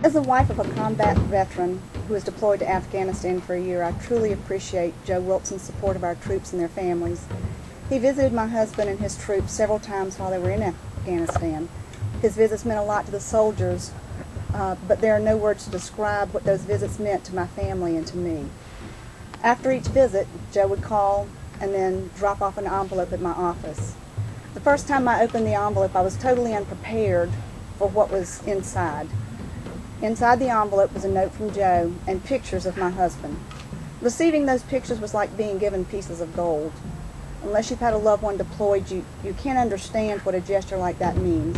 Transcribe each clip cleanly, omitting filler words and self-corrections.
As the wife of a combat veteran who was deployed to Afghanistan for a year, I truly appreciate Joe Wilson's support of our troops and their families. He visited my husband and his troops several times while they were in Afghanistan. His visits meant a lot to the soldiers, but there are no words to describe what those visits meant to my family and to me. After each visit, Joe would call and then drop off an envelope at my office. The first time I opened the envelope, I was totally unprepared for what was inside. Inside the envelope was a note from Joe and pictures of my husband. Receiving those pictures was like being given pieces of gold. Unless you've had a loved one deployed, you can't understand what a gesture like that means.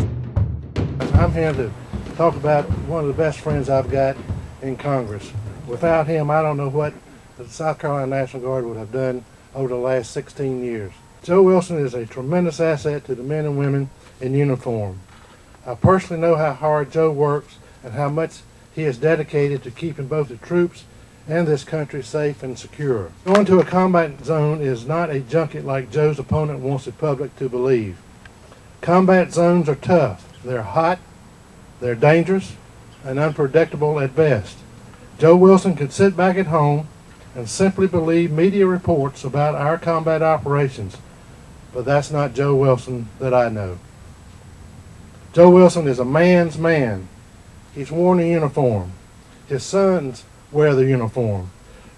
I'm here to talk about one of the best friends I've got in Congress. Without him, I don't know what the South Carolina National Guard would have done over the last 16 years. Joe Wilson is a tremendous asset to the men and women in uniform. I personally know how hard Joe works and how much he is dedicated to keeping both the troops and this country safe and secure. Going to a combat zone is not a junket like Joe's opponent wants the public to believe. Combat zones are tough. They're hot, they're dangerous, and unpredictable at best. Joe Wilson could sit back at home and simply believe media reports about our combat operations, but that's not Joe Wilson that I know. Joe Wilson is a man's man. He's worn a uniform. His sons wear the uniform.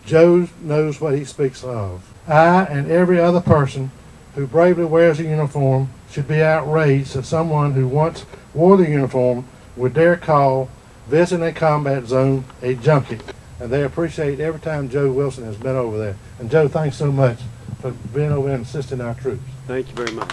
Joe knows what he speaks of. I and every other person who bravely wears a uniform should be outraged that someone who once wore the uniform would dare call visiting a combat zone a junket. And they appreciate every time Joe Wilson has been over there. And Joe, thanks so much for being over there and assisting our troops. Thank you very much.